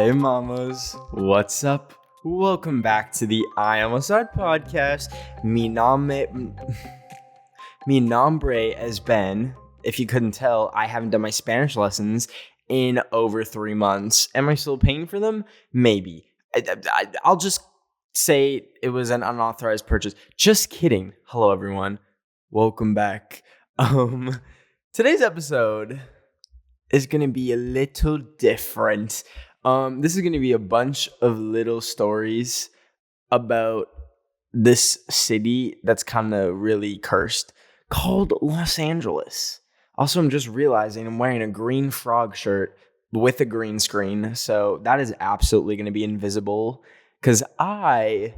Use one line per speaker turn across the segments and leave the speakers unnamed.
Hey mamas, what's up? Welcome back to the I Almost Died podcast. Mi nombre es Ben. If you couldn't tell, I haven't done my Spanish lessons in over 3 months. Am I still paying for them? Maybe. I'll just say it was an unauthorized purchase. Just kidding. Hello everyone. Welcome back. Today's episode is going to be a little different. This is going to be a bunch of little stories about this city that's kind of really cursed called Los Angeles. Also, I'm just realizing I'm wearing a green frog shirt with a green screen. So that is absolutely going to be invisible because I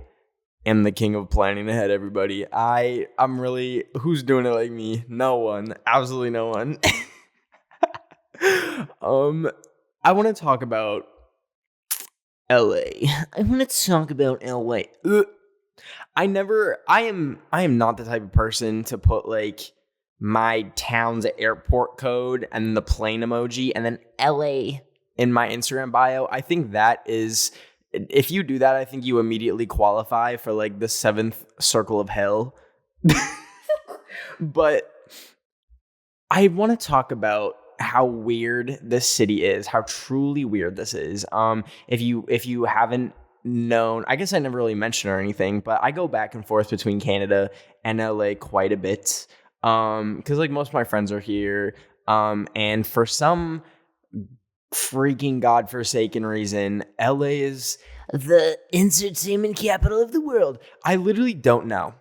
am the king of planning ahead, everybody. I'm really, who's doing it like me? No one. Absolutely no one. I want to talk about LA. I want to talk about LA. I am not the type of person to put like my town's airport code and the plane emoji and then LA in my Instagram bio. I think that is, if you do that, I think you immediately qualify for like the 7th circle of hell. But I want to talk about how weird this city is, how truly weird this is. If you haven't known, I guess I never really mentioned or anything, but I go back and forth between Canada and LA quite a bit. Because like most of my friends are here. And for some freaking godforsaken reason, LA is the entertainment capital of the world. I literally don't know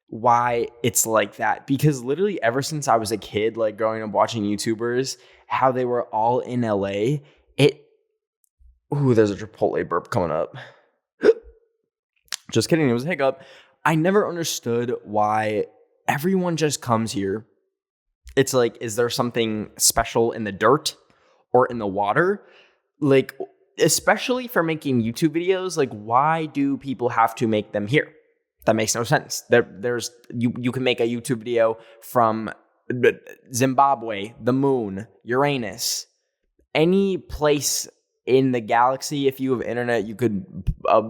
why it's like that, because literally ever since I was a kid, like growing up watching YouTubers, how they were all in LA, there's a Chipotle burp coming up. Just kidding, it was a hiccup. I never understood why everyone just comes here. It's like, is there something special in the dirt or in the water? Like, especially for making YouTube videos, like why do people have to make them here? That makes no sense. There's you can make a YouTube video from Zimbabwe, the moon, Uranus, any place in the galaxy. If you have internet, you could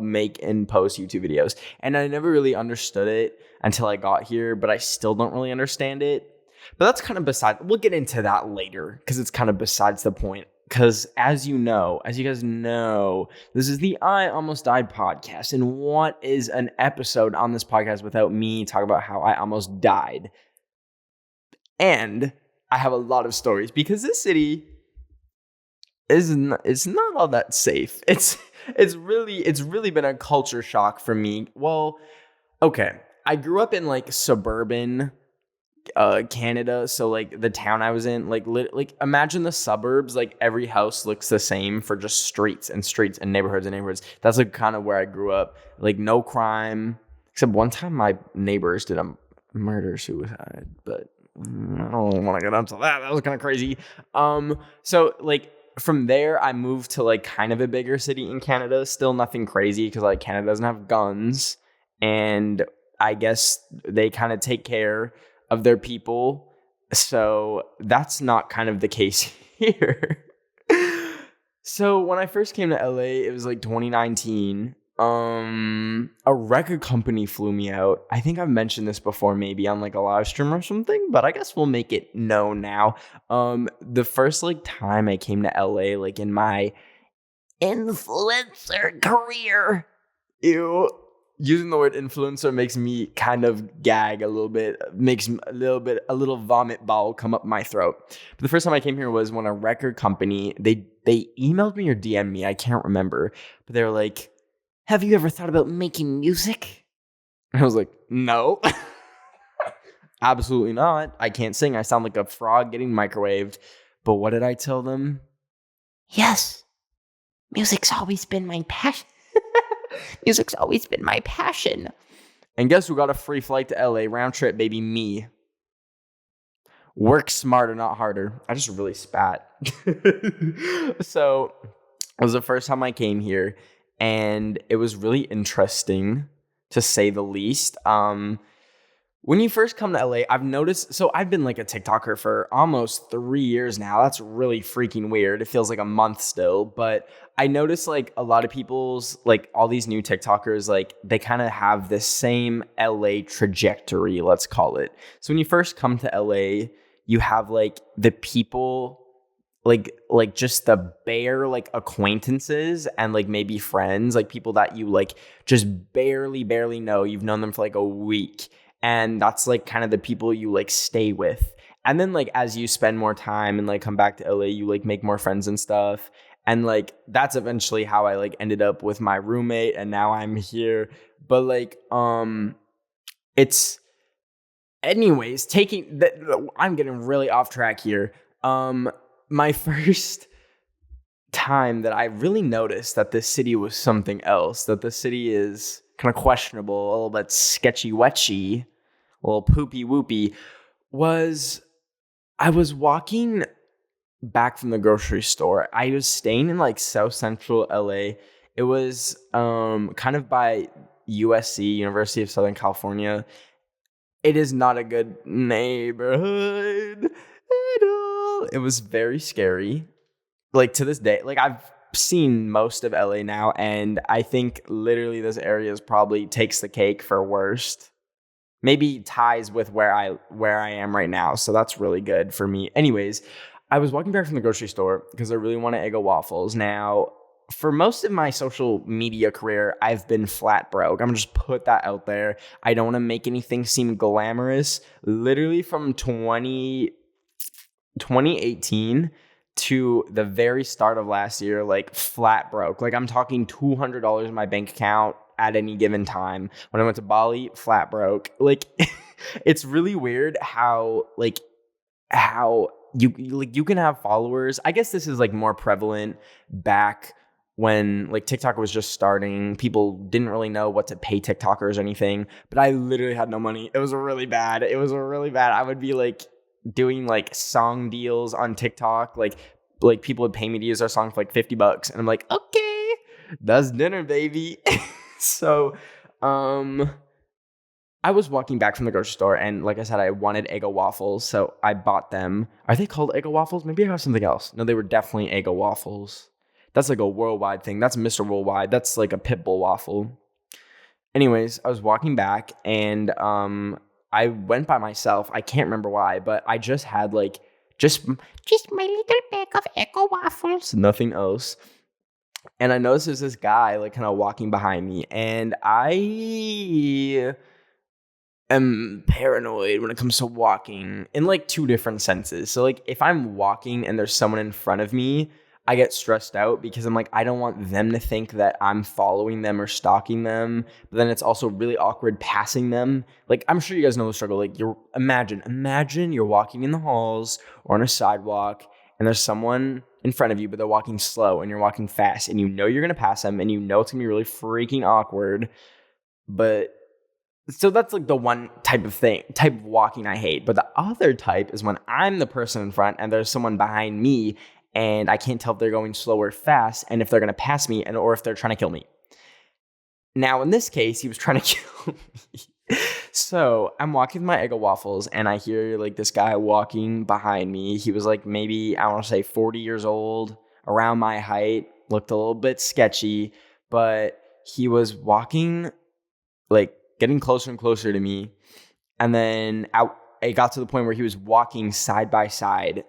make and post YouTube videos. And I never really understood it until I got here, but I still don't really understand it. But that's kind of beside. We'll get into that later because it's kind of besides the point. Because as you guys know, this is the I Almost Died podcast. And what is an episode on this podcast without me talking about how I almost died? And I have a lot of stories because this city it's not all that safe. It's really been a culture shock for me. Well, okay. I grew up in like suburban Canada, so like the town I was in, like imagine the suburbs, like every house looks the same for just streets and neighborhoods. That's like kind of where I grew up. Like no crime, except one time my neighbors did a murder suicide, but I don't want to get into that. That was kind of crazy. So like from there I moved to like kind of a bigger city in Canada. Still nothing crazy because like Canada doesn't have guns, and I guess they kind of take care of their people. So that's not kind of the case here. So when I first came to LA, it was like 2019. A record company flew me out. I think I've mentioned this before, maybe on like a live stream or something, but I guess we'll make it known now. The first like time I came to LA, like in my influencer career, using the word influencer makes me kind of gag a little bit, makes a little vomit ball come up my throat. But the first time I came here was when a record company, they emailed me or DM'd me, I can't remember, but they were like, have you ever thought about making music? And I was like, no, absolutely not. I can't sing. I sound like a frog getting microwaved. But what did I tell them? Yes, music's always been my passion. Music's always been my passion. And guess who got a free flight to LA? Round trip, baby, me. Work smarter, not harder. I just really spat. So it was the first time I came here, and it was really interesting, to say the least. When you first come to LA, I've noticed, so I've been like a TikToker for almost 3 years now. That's really freaking weird. It feels like a month still, but I notice like a lot of people's, like all these new TikTokers, like they kind of have the same LA trajectory, let's call it. So when you first come to LA, you have like the people, like just the bare like acquaintances and like maybe friends, like people that you like just barely know. You've known them for like a week, and that's like kind of the people you like stay with. And then like as you spend more time and like come back to LA, you like make more friends and stuff. And like that's eventually how I like ended up with my roommate, and now I'm here. But like it's anyways, taking that, I'm getting really off track here. My first time that I really noticed that this city was something else, that the city is kind of questionable, a little bit sketchy wetchy, a little poopy whoopy, was I was walking back from the grocery store. I was staying in like South Central LA. It was kind of by USC, University of Southern California. It is not a good neighborhood at all. It was very scary. Like to this day, like I've seen most of LA now, and I think literally this area probably takes the cake for worst. Maybe ties with where I am right now. So that's really good for me. Anyways, I was walking back from the grocery store because I really wanted Eggo waffles. Now, for most of my social media career, I've been flat broke. I'm gonna just put that out there. I don't want to make anything seem glamorous. Literally from 2018 to the very start of last year, like flat broke. Like I'm talking $200 in my bank account at any given time. When I went to Bali, flat broke. Like it's really weird how you can have followers. I guess this is like more prevalent back when like TikTok was just starting. People didn't really know what to pay TikTokers or anything, but I literally had no money. It was really bad. I would be like doing like song deals on TikTok. Like people would pay me to use our song for like $50. And I'm like, okay, that's dinner, baby. So, I was walking back from the grocery store, and like I said, I wanted Eggo waffles, so I bought them. Are they called Eggo waffles? Maybe I have something else. No, they were definitely Eggo waffles. That's like a worldwide thing. That's Mr. Worldwide. That's like a Pitbull waffle. Anyways, I was walking back, and I went by myself. I can't remember why, but I just had like just my little bag of Eggo waffles, nothing else. And I noticed there's this guy like kind of walking behind me, and I am paranoid when it comes to walking in like two different senses. So like if I'm walking and there's someone in front of me, I get stressed out because I'm like, I don't want them to think that I'm following them or stalking them. But then it's also really awkward passing them. Like I'm sure you guys know the struggle. Like imagine you're walking in the halls or on a sidewalk and there's someone in front of you, but they're walking slow and you're walking fast and you know you're going to pass them and you know it's going to be really freaking awkward. But so that's like the one type of walking I hate. But the other type is when I'm the person in front and there's someone behind me and I can't tell if they're going slow or fast and if they're going to pass me or if they're trying to kill me. Now, in this case, he was trying to kill me. So I'm walking with my Eggo waffles and I hear like this guy walking behind me. He was like maybe, I want to say 40 years old, around my height, looked a little bit sketchy, but he was walking like getting closer and closer to me. And then it got to the point where he was walking side by side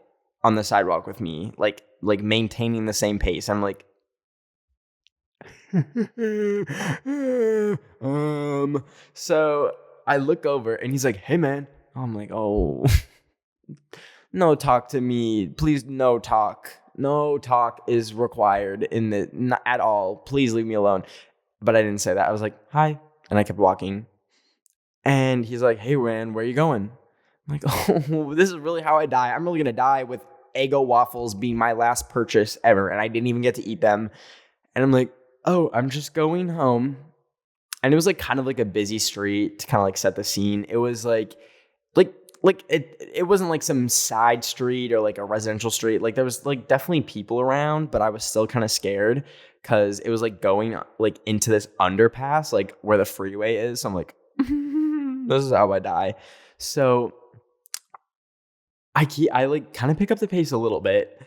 on the sidewalk with me, like maintaining the same pace. I'm like, so I look over and he's like, hey man. I'm like, oh, no talk to me. Please, no talk. No talk is required not at all. Please leave me alone. But I didn't say that. I was like, hi. And I kept walking. And he's like, hey, Rand, where are you going? I'm like, oh, this is really how I die. I'm really going to die with Eggo waffles being my last purchase ever. And I didn't even get to eat them. And I'm like, oh, I'm just going home. And it was like kind of like a busy street to kind of like set the scene. It was like it wasn't like some side street or like a residential street. Like there was like definitely people around, but I was still kind of scared because it was like going like into this underpass, like where the freeway is. So I'm like, This is how I die. So I like kind of pick up the pace a little bit,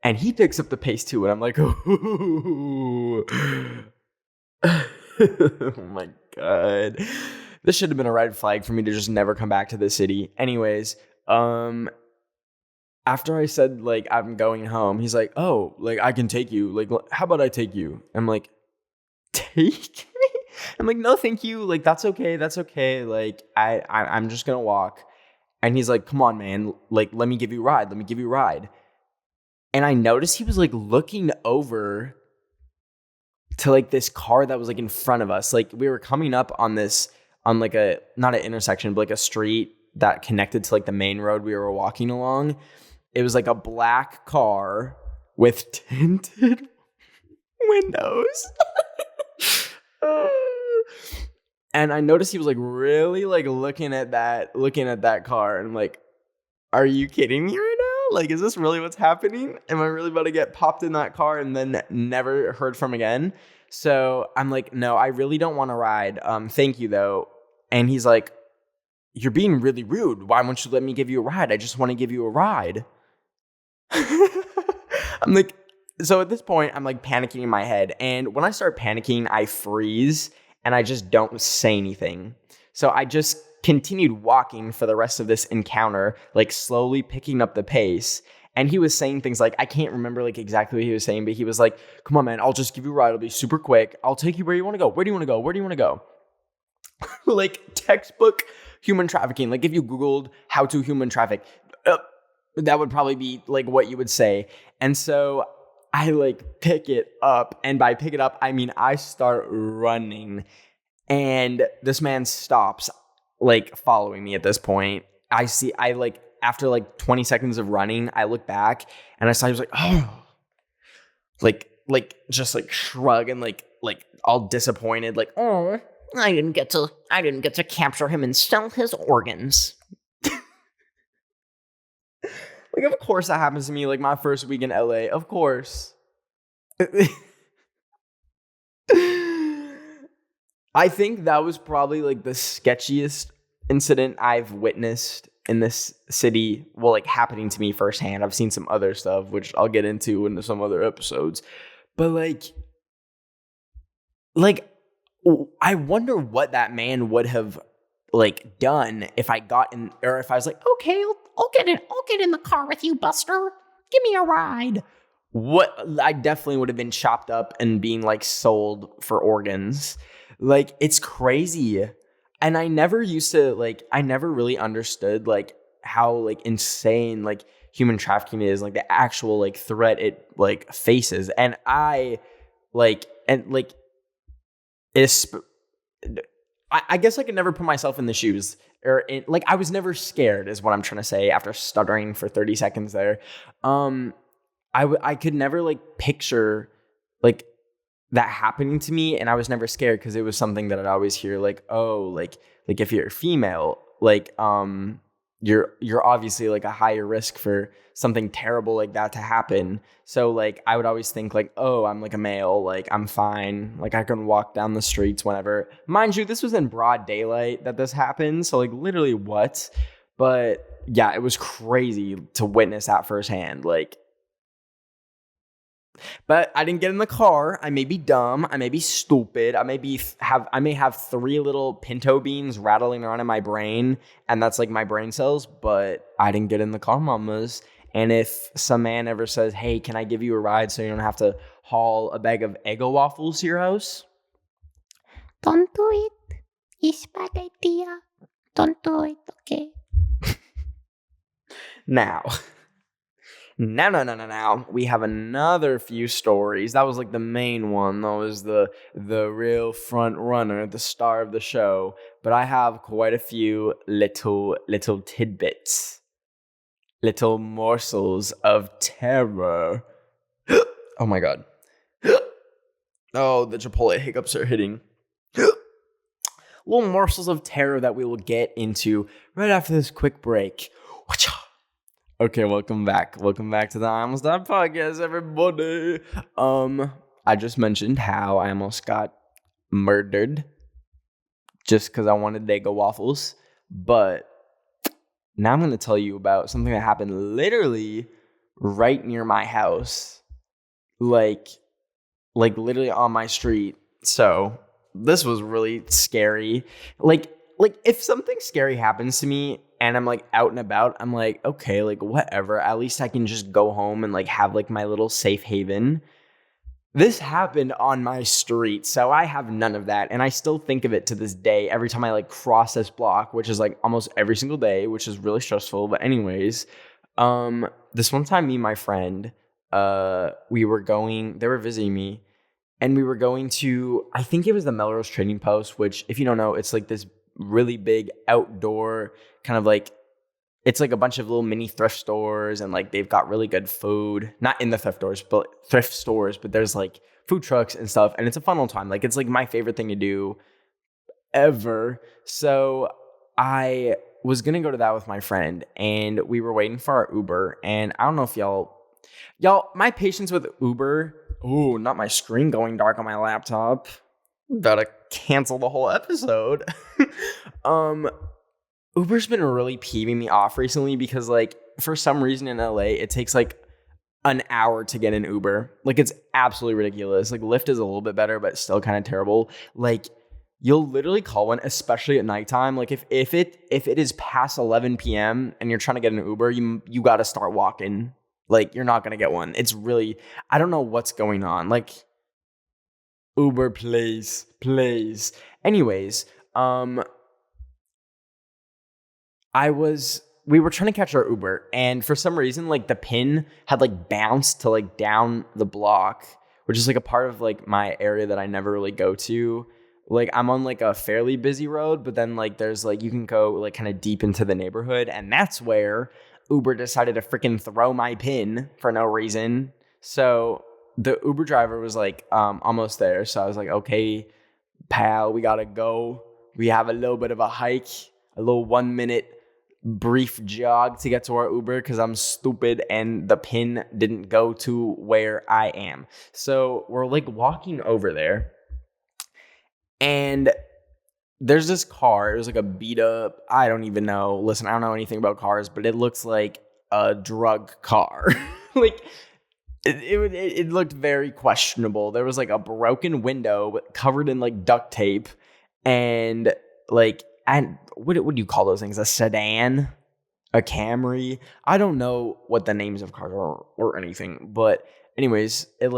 and he picks up the pace too, and I'm like, ooh. Oh my god. This should have been a red flag for me to just never come back to the city. Anyways, after I said like I'm going home, he's like, "Oh, like I can take you. Like how about I take you?" I'm like, "Take me?" I'm like, "No, thank you. Like that's okay. That's okay. Like I'm just going to walk." And he's like, "Come on, man. Like let me give you a ride. Let me give you a ride." And I noticed he was like looking over to like this car that was like in front of us. Like we were coming up on like a, not an intersection, but like a street that connected to like the main road we were walking along. It was like a black car with tinted windows. And I noticed he was like really like looking at that car, and I'm like, are you kidding me right now? Like, is this really what's happening? Am I really about to get popped in that car and then never heard from again? So I'm like, no, I really don't want to ride. Thank you though. And he's like, you're being really rude. Why won't you let me give you a ride? I just want to give you a ride. I'm like, so at this point, I'm like panicking in my head. And when I start panicking, I freeze and I just don't say anything. So I just continued walking for the rest of this encounter, like slowly picking up the pace. And he was saying things like, I can't remember like exactly what he was saying, but he was like, come on, man, I'll just give you a ride. It'll be super quick. I'll take you where you want to go. Where do you want to go? Where do you want to go? Like textbook human trafficking. Like if you Googled how to human traffic, that would probably be like what you would say. And so I like pick it up. And by pick it up, I mean, I start running. And this man stops, like following me at this point. I like, after like 20 seconds of running, I look back and I saw he was like, oh, like just like shrug and like all disappointed, like, oh, I didn't get to capture him and sell his organs. Like, of course that happens to me, like my first week in LA, of course. I think that was probably like the sketchiest incident I've witnessed in this city. Well, like happening to me firsthand. I've seen some other stuff, which I'll get into some other episodes. But like I wonder what that man would have like done if I got in, or if I was like, okay, I'll get in the car with you, Buster. Give me a ride. What, I definitely would have been chopped up and being like sold for organs. Like, it's crazy. And I never really understood like how like insane like human trafficking is, like the actual like threat it like faces. And I guess I could never put myself in the shoes, or like I was never scared is what I'm trying to say after stuttering for 30 seconds there. I could never like picture like that happening to me, and I was never scared because it was something that I'd always hear like, oh, like if you're a female, like you're obviously like a higher risk for something terrible like that to happen. So like I would always think like, oh, I'm like a male, like I'm fine, like I can walk down the streets whenever. Mind you, this was in broad daylight that this happened, so like literally what? But yeah, it was crazy to witness that firsthand. Like, but I didn't get in the car. I may be dumb. I may be stupid. I may have 3 little pinto beans rattling around in my brain, and that's like my brain cells. But I didn't get in the car, mamas. And if some man ever says, "Hey, can I give you a ride so you don't have to haul a bag of Eggo waffles to your house?" Don't do it. It's bad idea. Don't do it. Okay. Now. Now, we have another few stories. That was like the main one. That was the real front runner, the star of the show. But I have quite a few little tidbits, little morsels of terror. Oh my god. Oh, the Chipotle hiccups are hitting. Little morsels of terror that we will get into right after this quick break. Okay, welcome back. Welcome back to the I Almost Died podcast, everybody. I just mentioned how I almost got murdered just because I wanted Eggo waffles. But now I'm going to tell you about something that happened literally right near my house. Like literally on my street. So this was really scary. Like if something scary happens to me and I'm like out and about, I'm like, okay, like whatever. At least I can just go home and like have like my little safe haven. This happened on my street, so I have none of that. And I still think of it to this day every time I like cross this block, which is like almost every single day, which is really stressful. But anyways, this one time me and my friend, they were visiting me, and we were going to, I think it was the Melrose Trading Post, which if you don't know, it's like this really big outdoor kind of like, it's like a bunch of little mini thrift stores, and like they've got really good food, not in the thrift stores, but there's like food trucks and stuff. And it's a fun old time. Like it's like my favorite thing to do ever. So I was going to go to that with my friend, and we were waiting for our Uber. And I don't know if my patience with Uber, oh, not my screen going dark on my laptop. Gotta cancel the whole episode. Uber's been really peeving me off recently because, like, for some reason in LA, it takes like an hour to get an Uber. Like, it's absolutely ridiculous. Like, Lyft is a little bit better, but still kind of terrible. Like, you'll literally call one, especially at nighttime. Like, if it is past 11 p.m. and you're trying to get an Uber, you got to start walking. Like, you're not gonna get one. It's really, I don't know what's going on. Like, Uber, please. Anyways, we were trying to catch our Uber, and for some reason, like the pin had like bounced to like down the block, which is like a part of like my area that I never really go to. Like I'm on like a fairly busy road, but then like there's like, you can go like kind of deep into the neighborhood, and that's where Uber decided to freaking throw my pin for no reason. So the Uber driver was like almost there. So I was like, okay, pal, we gotta go. We have a little bit of a hike, a little 1 minute brief jog to get to our Uber because I'm stupid and the pin didn't go to where I am. So we're like walking over there, and there's this car. It was like a beat up, I don't even know. Listen, I don't know anything about cars, but it looks like a drug car. Like it looked very questionable. There was like a broken window covered in like duct tape, and like, and what do you call those things? A sedan, a Camry. I don't know what the names of cars are or anything, but anyways, it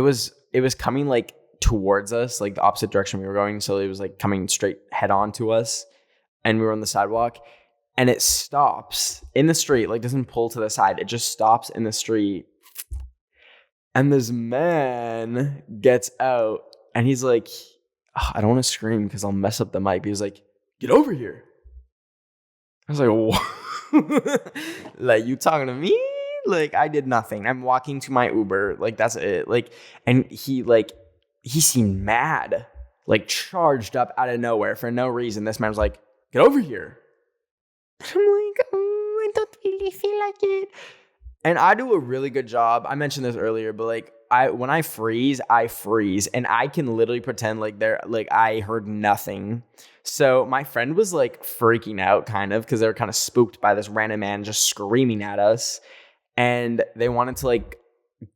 was coming like towards us, like the opposite direction we were going. So it was like coming straight head on to us, and we were on the sidewalk, and it stops in the street, like doesn't pull to the side. It just stops in the street. And this man gets out, and he's like, I don't want to scream because I'll mess up the mic. He was like, get over here. I was like, what? Like, you talking to me? Like, I did nothing. I'm walking to my Uber. Like, that's it. Like, and he seemed mad, like charged up out of nowhere for no reason. This man was like, get over here. I'm like, oh, I don't really feel like it. And I do a really good job. I mentioned this earlier, but like when I freeze, and I can literally pretend like I heard nothing. So my friend was like freaking out kind of because they were kind of spooked by this random man just screaming at us. And they wanted to like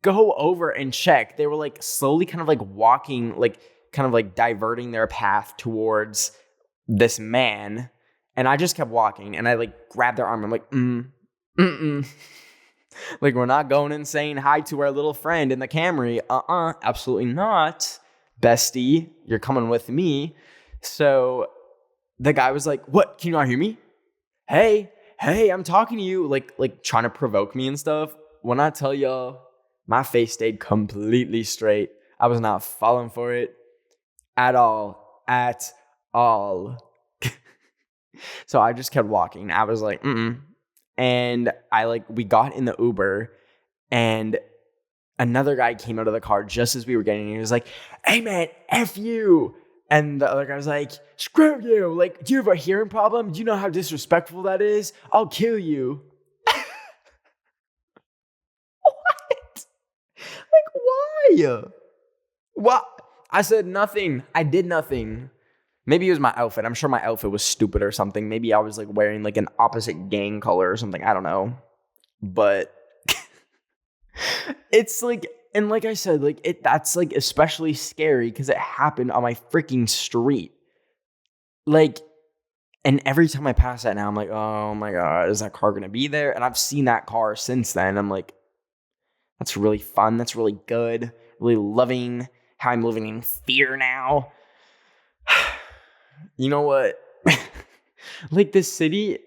go over and check. They were like slowly kind of like walking, like kind of like diverting their path towards this man. And I just kept walking, and I like grabbed their arm. I'm like, like, we're not going and saying hi to our little friend in the Camry. Absolutely not. Bestie, you're coming with me. So the guy was like, what? Can you not hear me? Hey, I'm talking to you. Like trying to provoke me and stuff. When I tell y'all, my face stayed completely straight. I was not falling for it at all. So I just kept walking. I was like, And we got in the Uber, and another guy came out of the car just as we were getting in. He was like, hey man, F you. And the other guy was like, screw you. Like, do you have a hearing problem? Do you know how disrespectful that is? I'll kill you. What? Like, why? What? I said nothing. I did nothing. Maybe it was my outfit. I'm sure my outfit was stupid or something. Maybe I was like wearing like an opposite gang color or something. I don't know. But it's like, and like I said, like that's like especially scary because it happened on my freaking street. Like, and every time I pass that now, I'm like, oh my God, is that car gonna be there? And I've seen that car since then. I'm like, that's really fun. That's really good. Really loving how I'm living in fear now. You know what? Like this city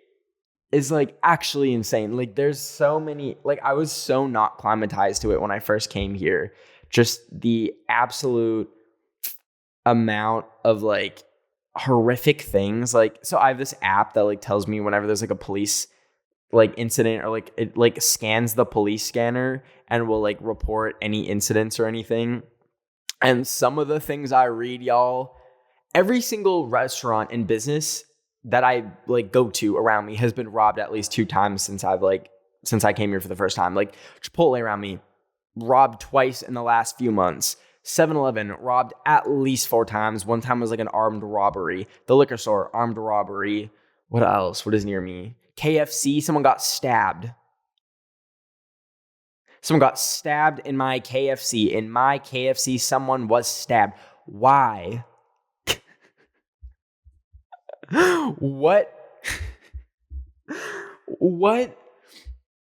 is like actually insane. Like there's so many, like I was so not climatized to it when I first came here. Just the absolute amount of like horrific things. Like, so I have this app that like tells me whenever there's like a police like incident, or like it like scans the police scanner and will like report any incidents or anything. And some of the things I read, y'all, every single restaurant and business that I like go to around me has been robbed at least 2 times since I came here for the first time. Like Chipotle around me, robbed twice in the last few months. 7-Eleven robbed at least 4 times. One time was like an armed robbery. The liquor store, armed robbery. What else? What is near me? KFC, someone got stabbed. Someone got stabbed in my KFC. In my KFC, someone was stabbed. Why? What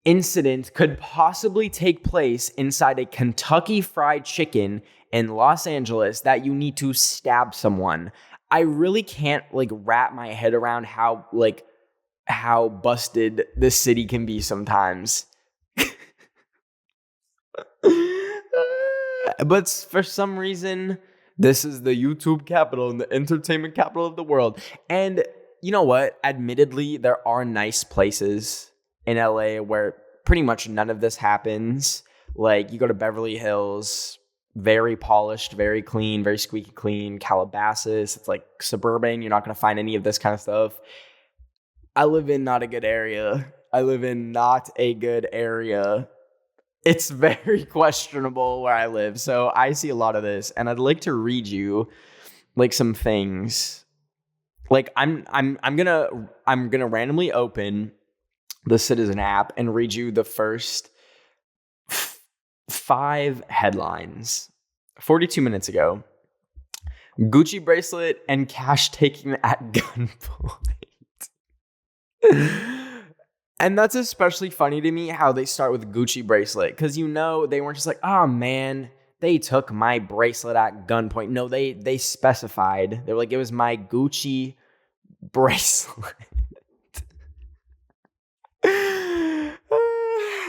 incident could possibly take place inside a Kentucky Fried Chicken in Los Angeles that you need to stab someone? I really can't like wrap my head around how busted this city can be sometimes. But for some reason, this is the YouTube capital and the entertainment capital of the world. And you know what? Admittedly, there are nice places in LA where pretty much none of this happens. Like you go to Beverly Hills, very polished, very clean, very squeaky clean. Calabasas, it's like suburban. You're not going to find any of this kind of stuff. I live in not a good area. It's very questionable where I live. So I see a lot of this, and I'd like to read you like some things. Like I'm gonna randomly open the Citizen app and read you the first 5 headlines. 42 minutes ago, Gucci bracelet and cash taken at gunpoint. And that's especially funny to me how they start with Gucci bracelet, because you know they weren't just like, oh man, they took my bracelet at gunpoint. No, they specified. They were like, it was my Gucci bracelet.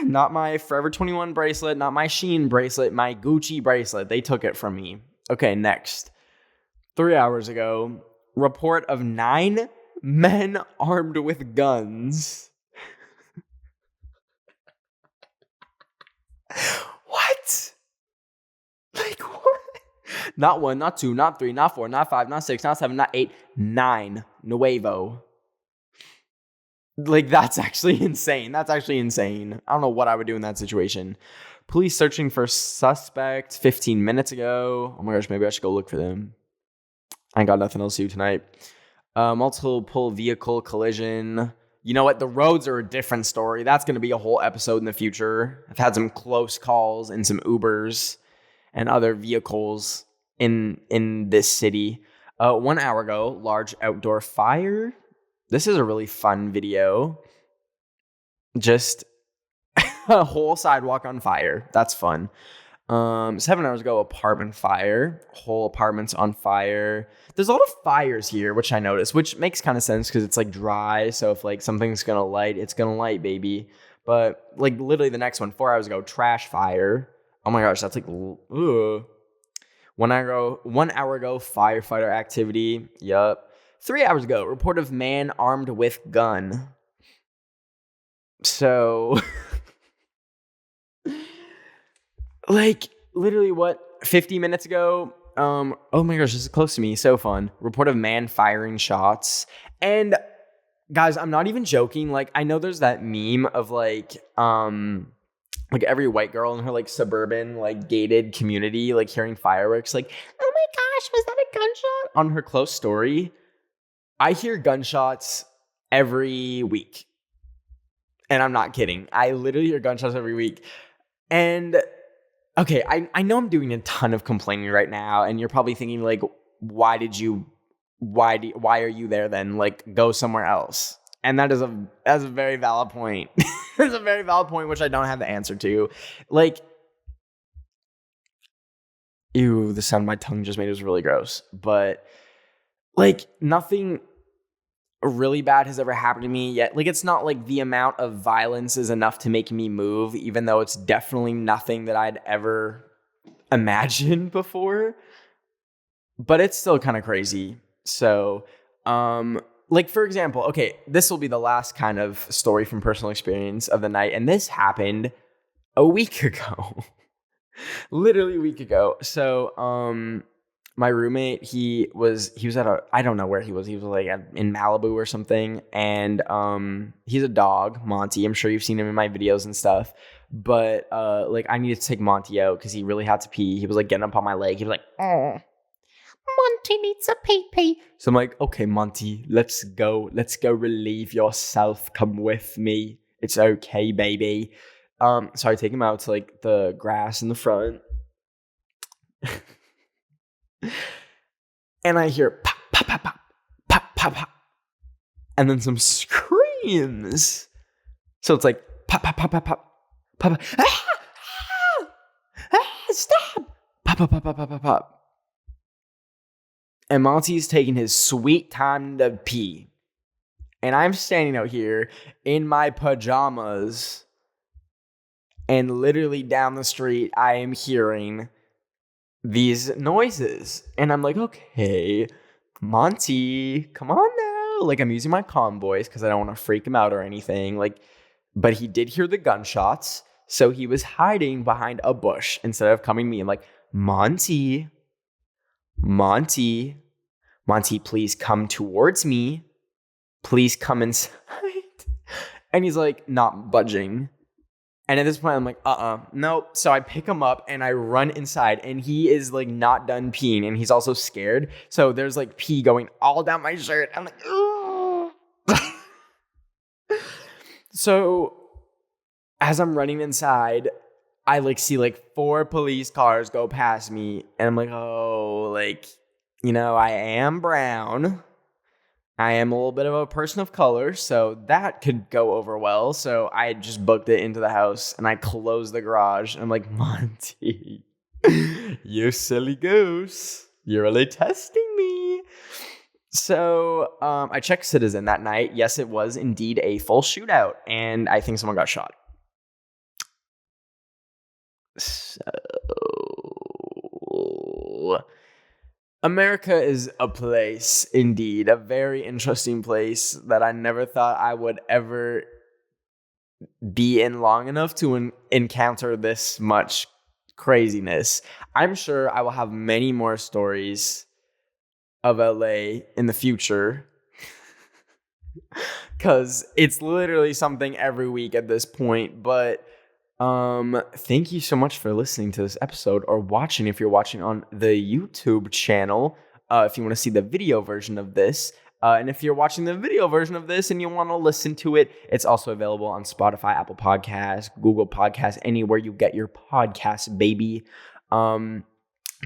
Not my Forever 21 bracelet, not my Shein bracelet, my Gucci bracelet. They took it from me. Okay, next. 3 hours ago, report of 9 men armed with guns. What? Like what? Not 1, not 2, not 3, not 4, not 5, not 6, not 7, not 8, 9. Nuevo. Like that's actually insane. I don't know what I would do in that situation. Police searching for suspect 15 minutes ago. Oh my gosh, maybe I should go look for them. I ain't got nothing else to do tonight. Multiple vehicle collision. You know what? The roads are a different story. That's going to be a whole episode in the future. I've had some close calls and some Ubers and other vehicles in this city. 1 hour ago, large outdoor fire. This is a really fun video. Just a whole sidewalk on fire. That's fun. 7 hours ago, apartment fire. Whole apartment's on fire. There's a lot of fires here, which I noticed, which makes kind of sense because it's like dry. So if like something's gonna light, it's gonna light, baby. But like literally the next one, 4 hours ago, trash fire. Oh my gosh, that's like, ugh. 1 hour ago, firefighter activity. Yup. 3 hours ago, report of man armed with gun. So, like, literally what? 50 minutes ago? Oh my gosh, this is close to me. So fun. Report of man firing shots. And guys, I'm not even joking. Like, I know there's that meme of like every white girl in her like suburban, like gated community, like hearing fireworks, like, oh my gosh, was that a gunshot? On her close story, I hear gunshots every week. And I'm not kidding. I literally hear gunshots every week. And okay, I know I'm doing a ton of complaining right now, and you're probably thinking like, why are you there then? Like, go somewhere else. And that's a very valid point. It's a very valid point, which I don't have the answer to. Like, ew, the sound my tongue just made was really gross. But like, nothing really bad has ever happened to me yet. Like, it's not like the amount of violence is enough to make me move, even though it's definitely nothing that I'd ever imagined before. But it's still kind of crazy. So, like, for example, okay, this will be the last kind of story from personal experience of the night. And this happened a week ago. Literally a week ago. So, my roommate, he was at I don't know where he was like in Malibu or something. And, he's a dog, Monty. I'm sure you've seen him in my videos and stuff. But, like, I needed to take Monty out because he really had to pee. He was like getting up on my leg. He was like, oh, Monty needs a pee-pee. So I'm like, okay, Monty, let's go relieve yourself. Come with me. It's okay, baby. So I take him out to like the grass in the front. And I hear pop, pop, pop, pop, pop, pop, pop. And then some screams. So it's like pop, pop, pop, pop, pop, pop, ah, ah, ah, stop. Pop, pop, pop, pop, pop, pop, pop. And Monty's taking his sweet time to pee. And I'm standing out here in my pajamas. And literally down the street, I am hearing these noises. And I'm like, okay, Monty, come on now. Like, I'm using my calm voice because I don't want to freak him out or anything. Like, but he did hear the gunshots. So he was hiding behind a bush instead of coming to me. I'm like, Monty, please come towards me. Please come inside. And he's like, not budging. And at this point, I'm like, nope. So I pick him up and I run inside, and he is like not done peeing, and he's also scared. So there's like pee going all down my shirt. I'm like, oh. So as I'm running inside, I like see like 4 police cars go past me, and I'm like, oh, like, you know, I am brown. I am a little bit of a person of color, so that could go over well. So I just booked it into the house, and I closed the garage. And I'm like, Monty, you silly goose. You're really testing me. So I checked Citizen that night. Yes, it was indeed a full shootout, and I think someone got shot. So America is a place, indeed, a very interesting place that I never thought I would ever be in long enough to encounter this much craziness. I'm sure I will have many more stories of LA in the future because it's literally something every week at this point. But thank you so much for listening to this episode, or watching if you're watching on the YouTube channel. If you want to see the video version of this, and if you're watching the video version of this and you want to listen to it, it's also available on Spotify, Apple Podcasts, Google Podcasts, anywhere you get your podcasts, baby. Thank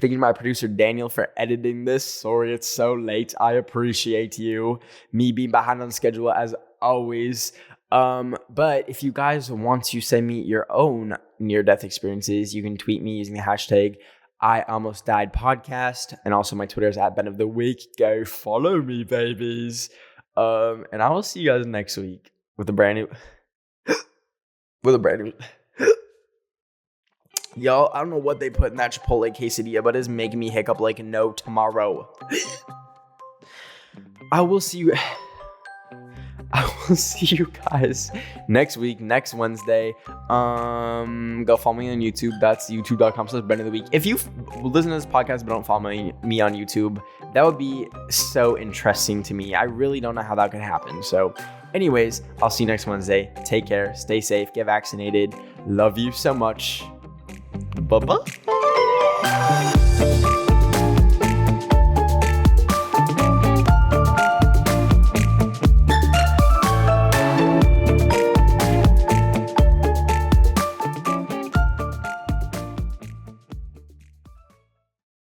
you to my producer Daniel for editing this. Sorry it's so late. I appreciate you. Me being behind on schedule as always. But if you guys want to send me your own near-death experiences, you can tweet me using the hashtag I Almost Died Podcast, and also my Twitter is @BenOfTheWeek. Go follow me, babies. And I will see you guys next week with a brand new Y'all, I don't know what they put in that Chipotle quesadilla, but it's making me hiccup like no tomorrow. I will see you guys next week, next Wednesday. Go follow me on YouTube. That's youtube.com/BenOfTheWeek. If you listen to this podcast but don't follow me on YouTube, that would be so interesting to me. I really don't know how that could happen. So anyways, I'll see you next Wednesday. Take care. Stay safe. Get vaccinated. Love you so much. Bye-bye.